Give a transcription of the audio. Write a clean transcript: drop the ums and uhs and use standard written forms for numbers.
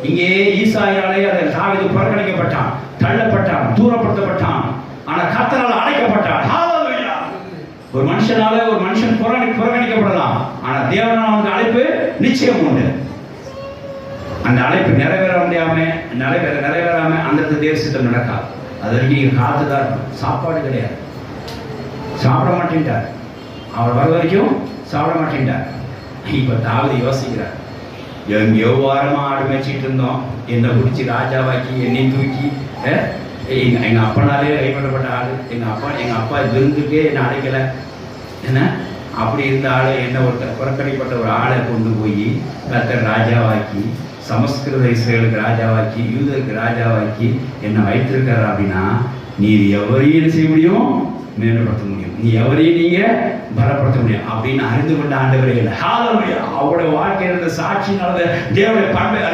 இங்கே ஈசாயாலே தாவீது புறக்கணிக்கப்பட்டான், தள்ளப்பட்டான், தூரப்படுத்தப்பட்டான். ஆனா கர்த்தரால் அழைக்கப்பட்டான். ஹalleluya. ஒரு மனுஷனால ஒரு மனுஷன் புறக்கணிக்கப்படலாம், ஆனா தேவனால அவனுக்கு அழைப்பு நிச்சயம் உண்டு. அந்த அழைப்பு நிறைவேறாம அந்த தேசத்தில் நடக்காது. அது வரைக்கும் நீங்க காத்துதான் இருக்கும். சாப்பாடு கிடையாது, சாப்பிட மாட்டேன்ட்டார். அவர் வர வரைக்கும் சாப்பிட மாட்டேன்ட்டார். இப்ப தாவீது யோசிக்கிறார், எங்கேயோ வாரமா ஆடு மேய்ச்சிட்டு இருந்தோம், என்னை பிடிச்சி ராஜாவாக்கி என்னை தூக்கி எங்க அப்பனாலே கைப்பற்றப்பட்ட ஆளு, எங்க அப்பா விருந்துக்கே என்னை அடைக்கலை, என்ன அப்படி இருந்த ஆளை என்ன ஒருத்தர் புறக்கணிப்பட்ட ஒரு ஆளை கொண்டு போய் கர்த்தர் ராஜாவாக்கி, சமஸ்கிருத இஸ்ரேலுக்கு ராஜாவாக்கி, யூதருக்கு ராஜாவாக்கி என்னை வைத்திருக்காரு. அப்படின்னா நீர் எவரையும் செய்ய முடியும், மேம்படுத்த முடியும், நீ எவரையும் நீங்க பலப்படுத்த முடியும் அப்படின்னு அறிந்து கொண்ட ஆண்டவரே இல்லை. ஹalleluya. அவருடைய வாழ்க்கையில் இருந்த சாட்சி நடந்த தேவனுடைய பண்பை